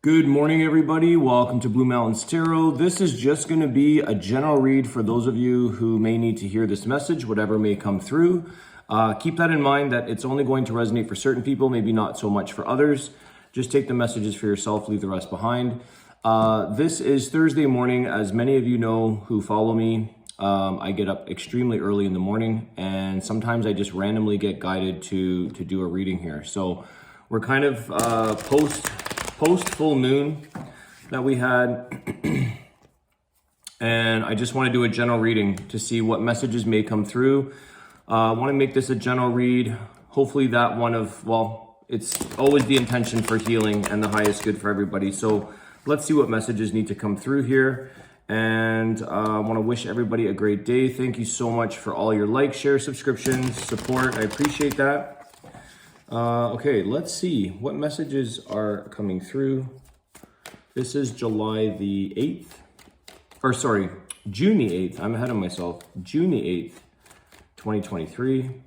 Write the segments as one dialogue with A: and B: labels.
A: Good morning, everybody. Welcome to Blue Mountains Tarot. This is just going to be a general read for those of you who may need to hear this message, whatever may come through. Keep that in mind that it's only going to resonate for certain people, maybe not so much for others. Just take the messages for yourself, leave the rest behind. This is Thursday morning. As many of you know who follow me, I get up extremely early in the morning, and sometimes I just randomly get guided to do a reading here. So we're kind of post full moon that we had, and I just want to do a general reading to see what messages may come through. I want to make this a general read. Hopefully that one of, well, it's always the intention for healing and the highest good for everybody. So let's see what messages need to come through here. And I want to wish everybody a great day. Thank you so much for all your likes, shares, subscriptions, support. I appreciate that. Okay, let's see what messages are coming through. This is July the 8th, or sorry, June the 8th. I'm ahead of myself. June the 8th, 2023.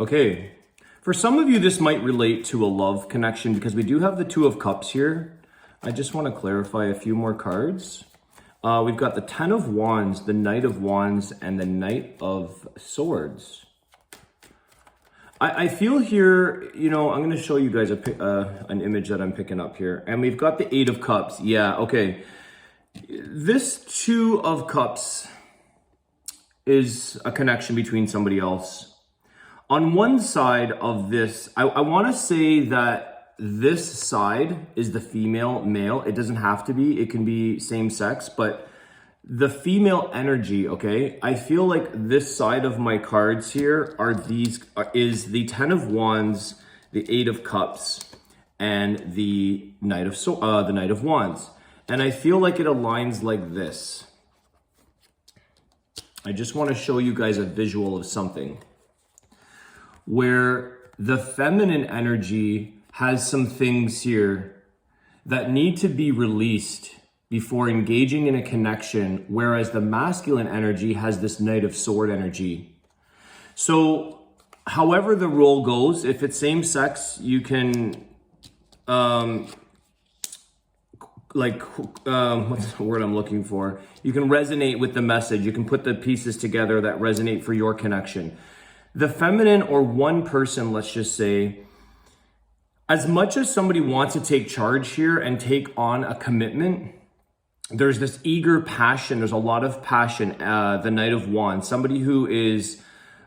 A: Okay, for some of you, this might relate to a love connection because we do have the Two of Cups here. I just want to clarify a few more cards. We've got the Ten of Wands, the Knight of Wands, and the Knight of Swords. I feel here, you know, I'm going to show you guys an image that I'm picking up here. And we've got the Eight of Cups. Yeah, okay. This Two of Cups is a connection between somebody else. On one side of this, I want to say that this side is the female, male. It doesn't have to be. It can be same sex, but the female energy, okay? I feel like this side of my cards here is the Ten of Wands, the Eight of Cups, and the Knight of Wands. And I feel like it aligns like this. I just want to show you guys a visual of something where the feminine energy has some things here that need to be released before engaging in a connection, whereas the masculine energy has this Knight of Sword energy. So however the role goes, if it's same sex, you can, what's the word I'm looking for? You can resonate with the message. You can put the pieces together that resonate for your connection. The feminine, or one person, let's just say, as much as somebody wants to take charge here and take on a commitment, there's this eager passion. There's a lot of passion. The Knight of Wands, somebody who is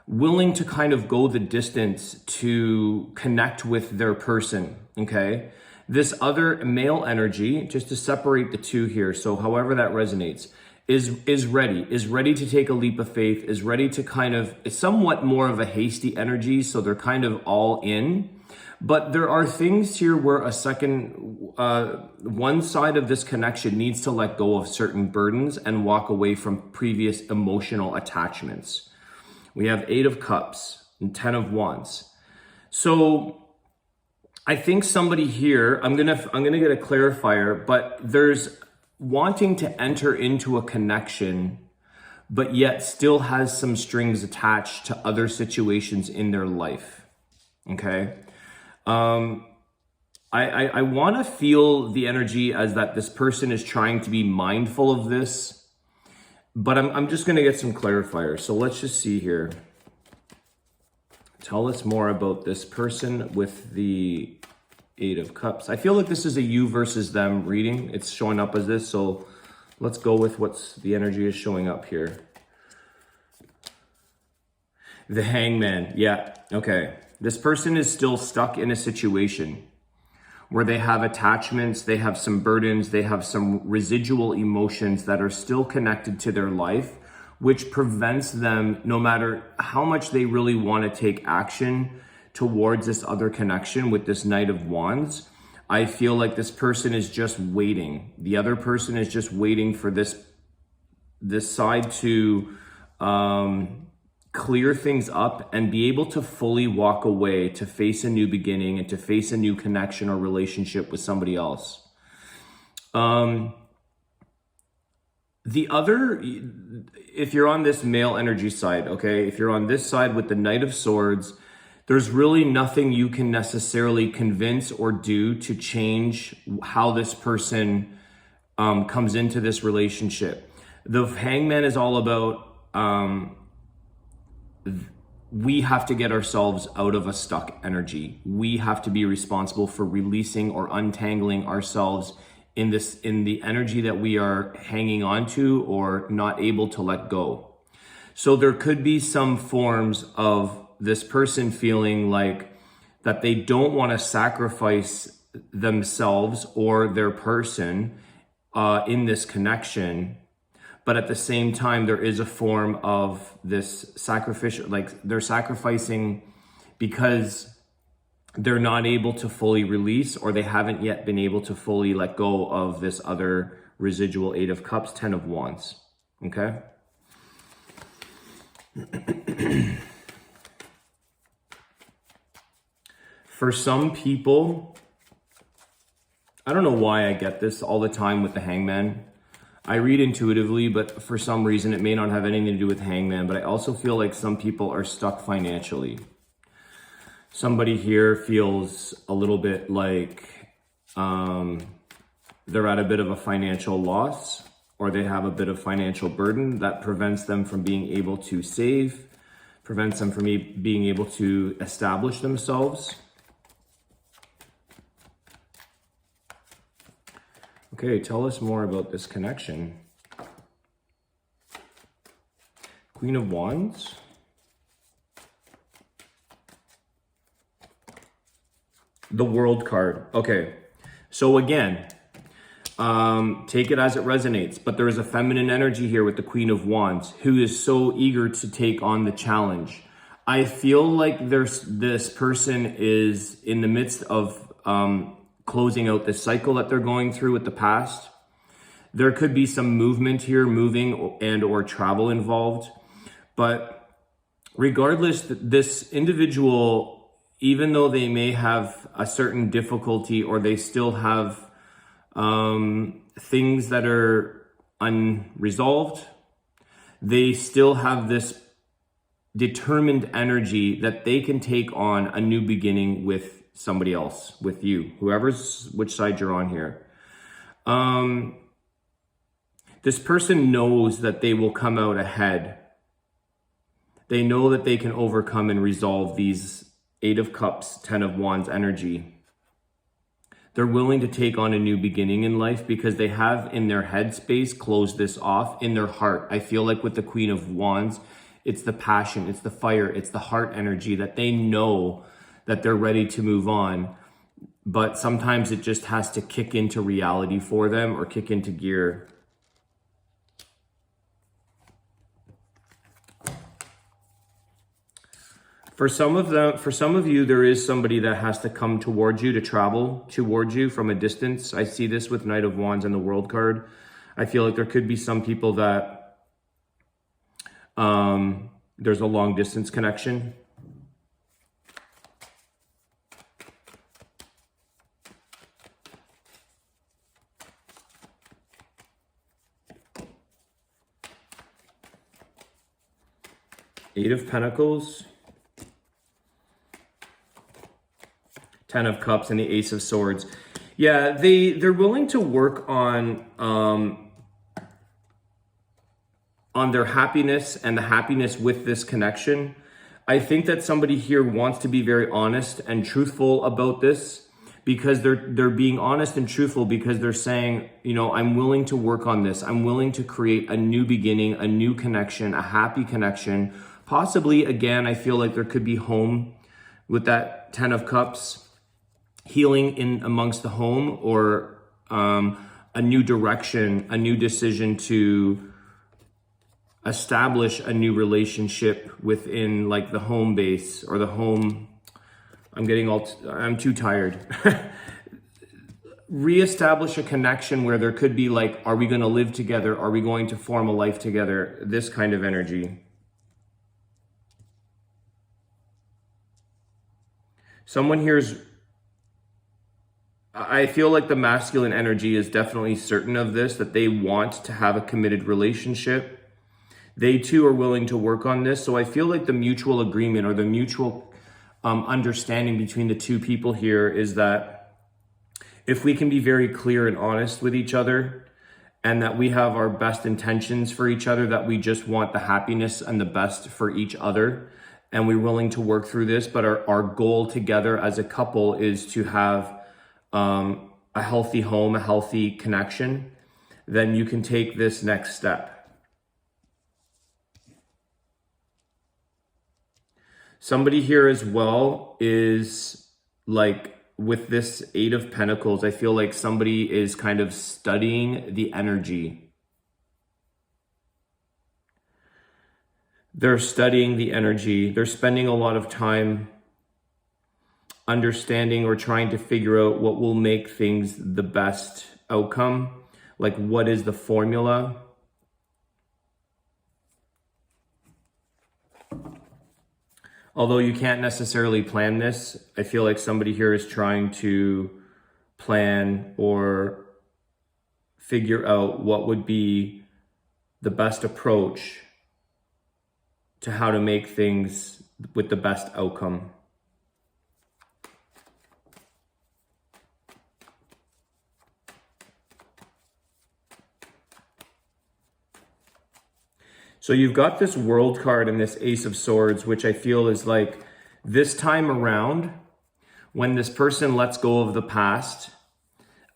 A: willing to kind of go the distance to connect with their person, okay? This other male energy, just to separate the two here, so however that resonates, is ready to take a leap of faith, is ready to kind of, it's somewhat more of a hasty energy, so they're kind of all in. But there are things here where one side of this connection needs to let go of certain burdens and walk away from previous emotional attachments. We have Eight of Cups and Ten of Wands. So I think somebody here, I'm gonna get a clarifier, but there's wanting to enter into a connection, but yet still has some strings attached to other situations in their life, okay? I want to feel the energy as that this person is trying to be mindful of this, but I'm just going to get some clarifiers. So let's just see here. Tell us more about this person with the Eight of Cups. I feel like this is a you versus them reading. It's showing up as this, so let's go with what's the energy is showing up here. The Hangman. Yeah, okay. This person is still stuck in a situation where they have attachments, they have some burdens, they have some residual emotions that are still connected to their life, which prevents them, no matter how much they really want to take action towards this other connection with this Knight of Wands. I feel like this person is just waiting. The other person is just waiting for this side to clear things up and be able to fully walk away to face a new beginning and to face a new connection or relationship with somebody else. The other, if you're on this male energy side, okay, if you're on this side with the Knight of Swords, there's really nothing you can necessarily convince or do to change how this person comes into this relationship. The Hangman is all about, we have to get ourselves out of a stuck energy. We have to be responsible for releasing or untangling ourselves in the energy that we are hanging on to or not able to let go. So there could be some forms of this person feeling like that they don't want to sacrifice themselves or their person in this connection, but at the same time there is a form of this sacrificial, like they're sacrificing because they're not able to fully release, or they haven't yet been able to fully let go of this other residual 8 of Cups, 10 of Wands, okay? For some people, I don't know why I get this all the time with the Hangman. I read intuitively, but for some reason it may not have anything to do with Hangman, but I also feel like some people are stuck financially. Somebody here feels a little bit like they're at a bit of a financial loss, or they have a bit of financial burden that prevents them from being able to save, prevents them from being able to establish themselves. Okay, tell us more about this connection. Queen of Wands. The World card. Okay, so again, take it as it resonates, but there is a feminine energy here with the Queen of Wands who is so eager to take on the challenge. I feel like this person is in the midst of closing out this cycle that they're going through with the past. There could be some movement here, moving and or travel involved, but regardless, this individual, even though they may have a certain difficulty or they still have things that are unresolved, they still have this determined energy that they can take on a new beginning with somebody else, with you, which side you're on here. This person knows that they will come out ahead. They know that they can overcome and resolve these 8 of Cups, 10 of Wands energy. They're willing to take on a new beginning in life because they have in their headspace closed this off. In their heart, I feel like with the Queen of Wands, it's the passion, it's the fire, it's the heart energy that they know that they're ready to move on. But sometimes it just has to kick into reality for them or kick into gear. For some of you, there is somebody that has to come towards you, to travel towards you from a distance. I see this with Knight of Wands and the World card. I feel like there could be some people that there's a long distance connection. Eight of Pentacles. 10 of Cups and the Ace of Swords. Yeah, they're willing to work on their happiness and the happiness with this connection. I think that somebody here wants to be very honest and truthful about this, because they're being honest and truthful because they're saying, you know, I'm willing to work on this. I'm willing to create a new beginning, a new connection, a happy connection. Possibly, again, I feel like there could be home with that 10 of Cups. Healing in amongst the home, or a new direction, a new decision to establish a new relationship within like the home base or the home. I'm too tired. Reestablish a connection where there could be like, are we going to live together? Are we going to form a life together? This kind of energy. Someone here's, I feel like the masculine energy is definitely certain of this, that they want to have a committed relationship. They too are willing to work on this. So I feel like the mutual agreement or the mutual understanding between the two people here is that if we can be very clear and honest with each other, and that we have our best intentions for each other, that we just want the happiness and the best for each other, and we're willing to work through this, but our goal together as a couple is to have a healthy home, a healthy connection, then you can take this next step. Somebody here as well is like, with this Eight of Pentacles, I feel like somebody is kind of studying the energy. They're studying the energy. They're spending a lot of time understanding or trying to figure out what will make things the best outcome. Like, what is the formula? Although you can't necessarily plan this, I feel like somebody here is trying to plan or figure out what would be the best approach to how to make things with the best outcome. So you've got this World card and this Ace of Swords, which I feel is like, this time around, when this person lets go of the past,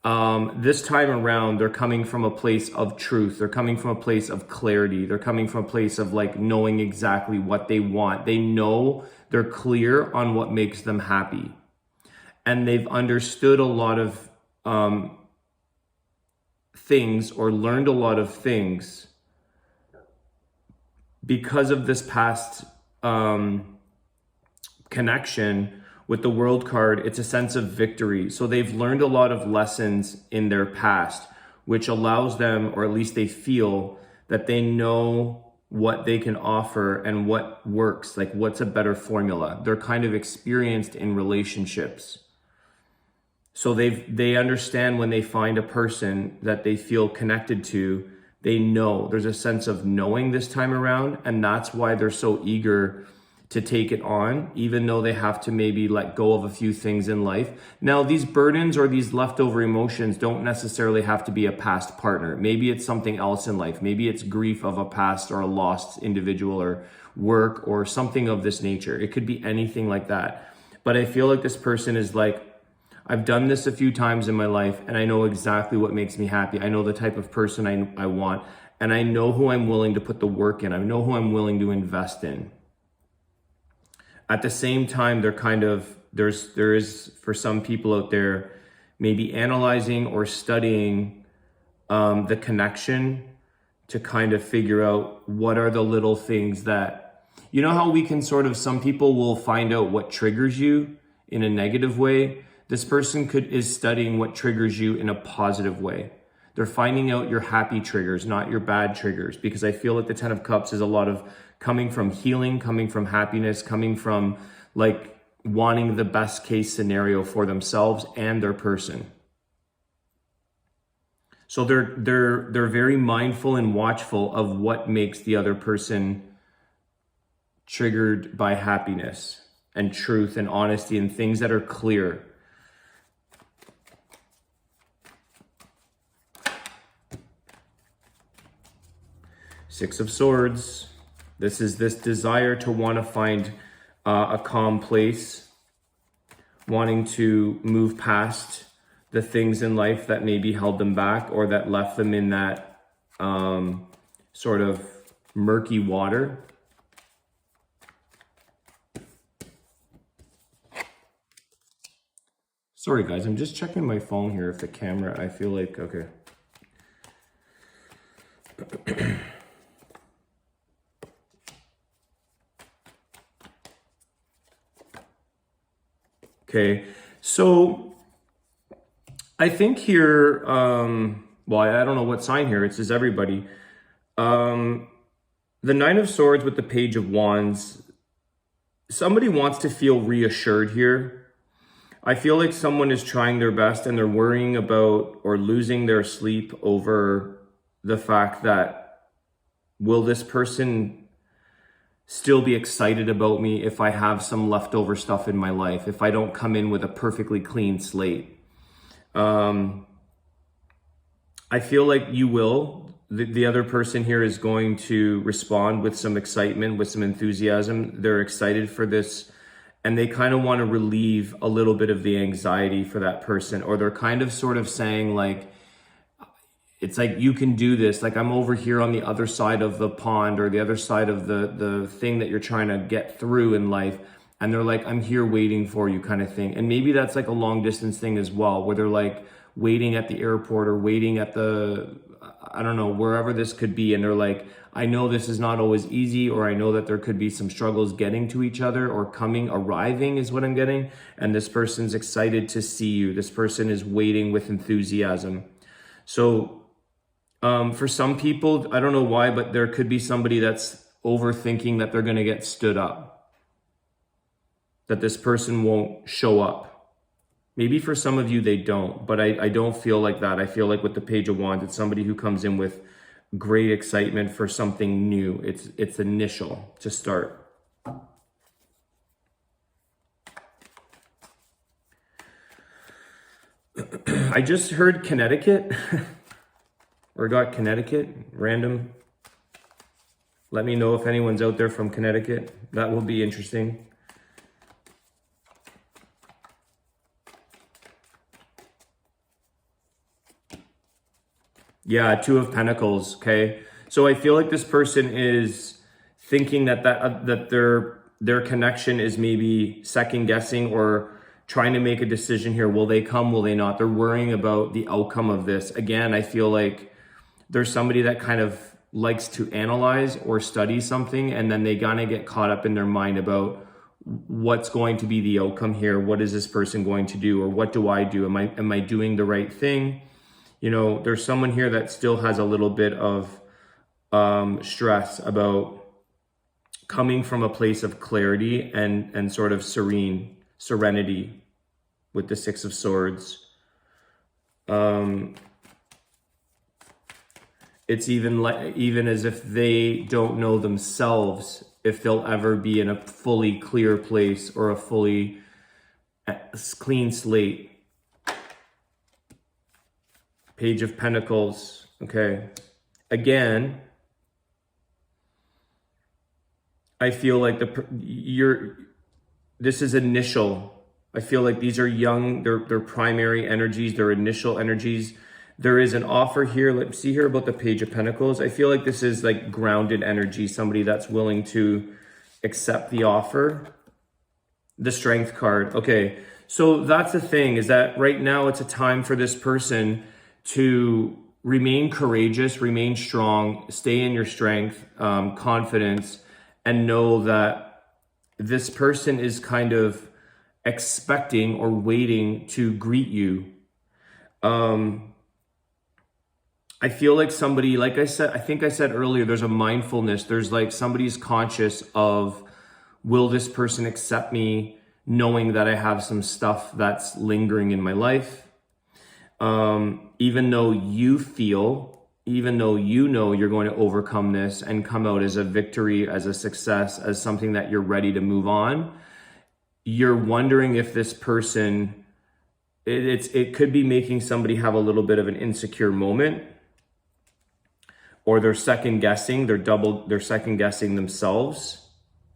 A: this time around, they're coming from a place of truth. They're coming from a place of clarity. They're coming from a place of like knowing exactly what they want. They know, they're clear on what makes them happy. And they've understood a lot of things, or learned a lot of things because of this past connection with the World card. It's a sense of victory. So they've learned a lot of lessons in their past, which allows them, or at least they feel that they know what they can offer and what works, like what's a better formula. They're kind of experienced in relationships. So they understand when they find a person that they feel connected to, they know, there's a sense of knowing this time around, and that's why they're so eager to take it on, even though they have to maybe let go of a few things in life. Now, these burdens or these leftover emotions don't necessarily have to be a past partner. Maybe it's something else in life. Maybe it's grief of a past or a lost individual or work or something of this nature. It could be anything like that. But I feel like this person is like, I've done this a few times in my life, and I know exactly what makes me happy. I know the type of person I want, and I know who I'm willing to put the work in. I know who I'm willing to invest in. At the same time, they're kind of, there is for some people out there, maybe analyzing or studying the connection to kind of figure out what are the little things that, you know how we can sort of, some people will find out what triggers you in a negative way. This person is studying what triggers you in a positive way. They're finding out your happy triggers, not your bad triggers, because I feel like the Ten of Cups is a lot of coming from healing, coming from happiness, coming from like wanting the best case scenario for themselves and their person. So they're very mindful and watchful of what makes the other person triggered by happiness and truth and honesty and things that are clear. Six of Swords. This is this desire to want to find a calm place, wanting to move past the things in life that maybe held them back or that left them in that sort of murky water. Sorry guys, I'm just checking my phone here if the camera, I feel like, okay. Okay, so I think here, well, I don't know what sign here, it says everybody. The Nine of Swords with the Page of Wands, somebody wants to feel reassured here. I feel like someone is trying their best and they're worrying about or losing their sleep over the fact that, will this person still be excited about me if I have some leftover stuff in my life, if I don't come in with a perfectly clean slate? I feel like you will. The other person here is going to respond with some excitement, with some enthusiasm. They're excited for this, and they kind of want to relieve a little bit of the anxiety for that person, or they're kind of sort of saying like, it's like, you can do this. Like, I'm over here on the other side of the pond, or the other side of the thing that you're trying to get through in life. And they're like, I'm here waiting for you, kind of thing. And maybe that's like a long distance thing as well, where they're like waiting at the airport or waiting at I don't know, wherever this could be. And they're like, I know this is not always easy, or I know that there could be some struggles getting to each other, or arriving is what I'm getting. And this person's excited to see you. This person is waiting with enthusiasm. So for some people, I don't know why, but there could be somebody that's overthinking that they're going to get stood up, that this person won't show up. Maybe for some of you, they don't, but I don't feel like that. I feel like with the Page of Wands, it's somebody who comes in with great excitement for something new. It's initial to start. I just heard Connecticut, or got Connecticut, random. Let me know if anyone's out there from Connecticut. That will be interesting. Yeah, Two of Pentacles, okay? So I feel like this person is thinking that their connection is maybe second guessing, or trying to make a decision here. Will they come? Will they not? They're worrying about the outcome of this. Again, I feel like there's somebody that kind of likes to analyze or study something, and then they kind of get caught up in their mind about what's going to be the outcome here. What is this person going to do? Or what do I do? Am I doing the right thing? You know, there's someone here that still has a little bit of stress about coming from a place of clarity and sort of serenity with the Six of Swords. It's even as if they don't know themselves if they'll ever be in a fully clear place or a fully clean slate. Page of Pentacles, okay. Again, I feel like this is initial. I feel like these are young, they're primary energies, they're initial energies. There is an offer here. Let's see here about the Page of Pentacles. I feel like this is like grounded energy, somebody that's willing to accept the offer. The Strength card, okay. So that's the thing, is that right now it's a time for this person to remain courageous, remain strong, stay in your strength, confidence, and know that this person is kind of expecting or waiting to greet you. I feel like somebody, like I said, I think I said earlier, there's a mindfulness. There's like somebody's conscious of, will this person accept me, knowing that I have some stuff that's lingering in my life? Even though you know you're going to overcome this and come out as a victory, as a success, as something that you're ready to move on, you're wondering if this person, it could be making somebody have a little bit of an insecure moment, or they're second guessing, they're second guessing themselves,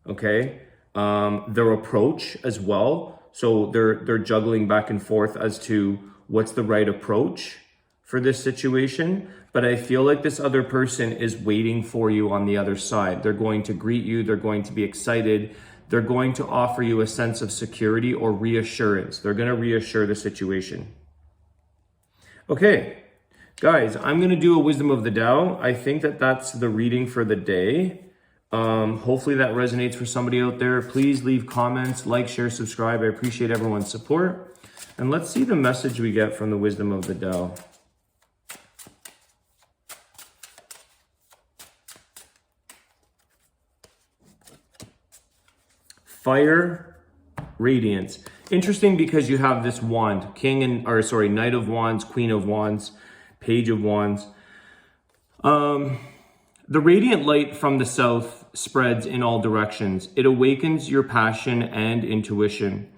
A: okay? Their approach as well. So they're juggling back and forth as to what's the right approach for this situation. But I feel like this other person is waiting for you on the other side. They're going to greet you. They're going to be excited. They're going to offer you a sense of security or reassurance. They're going to reassure the situation. Okay, guys, I'm going to do a Wisdom of the Tao. I think that that's the reading for the day. Hopefully that resonates for somebody out there. Please leave comments, like, share, subscribe. I appreciate everyone's support. And let's see the message we get from the Wisdom of the Tao. Fire, radiance. interesting because you have this wand, Knight of Wands, Queen of Wands, Page of Wands. The radiant light from the south spreads in all directions. It awakens your passion and intuition.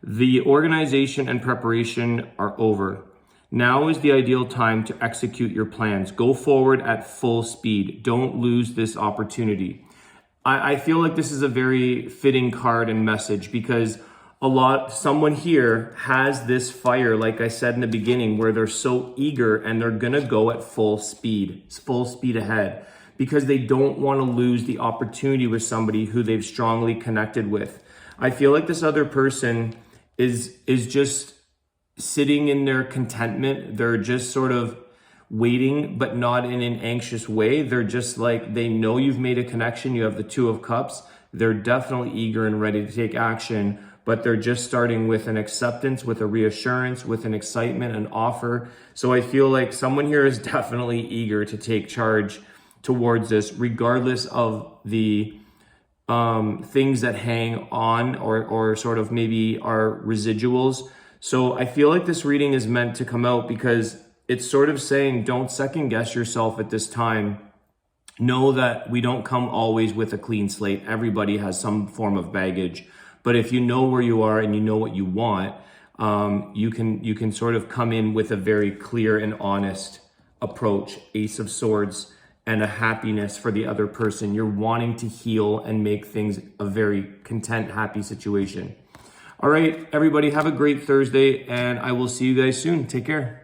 A: The organization and preparation are over. Now is the ideal time to execute your plans. Go forward at full speed. Don't lose this opportunity. I feel like this is a very fitting card and message because someone here has this fire, like I said in the beginning, where they're so eager and they're gonna go at full speed ahead because they don't want to lose the opportunity with somebody who they've strongly connected with. I feel like this other person is just sitting in their contentment. They're just sort of waiting, but not in an anxious way. They're just like, they know you've made a connection. You have the Two of Cups. They're definitely eager and ready to take action, but they're just starting with an acceptance, with a reassurance, with an excitement, an offer. So I feel like someone here is definitely eager to take charge towards this, regardless of the things that hang on or sort of maybe are residuals. So I feel like this reading is meant to come out because it's sort of saying, don't second guess yourself at this time. Know that we don't come always with a clean slate. Everybody has some form of baggage. But if you know where you are and you know what you want, you can sort of come in with a very clear and honest approach, Ace of Swords, and a happiness for the other person. You're wanting to heal and make things a very content, happy situation. All right, everybody, have a great Thursday, and I will see you guys soon. Take care.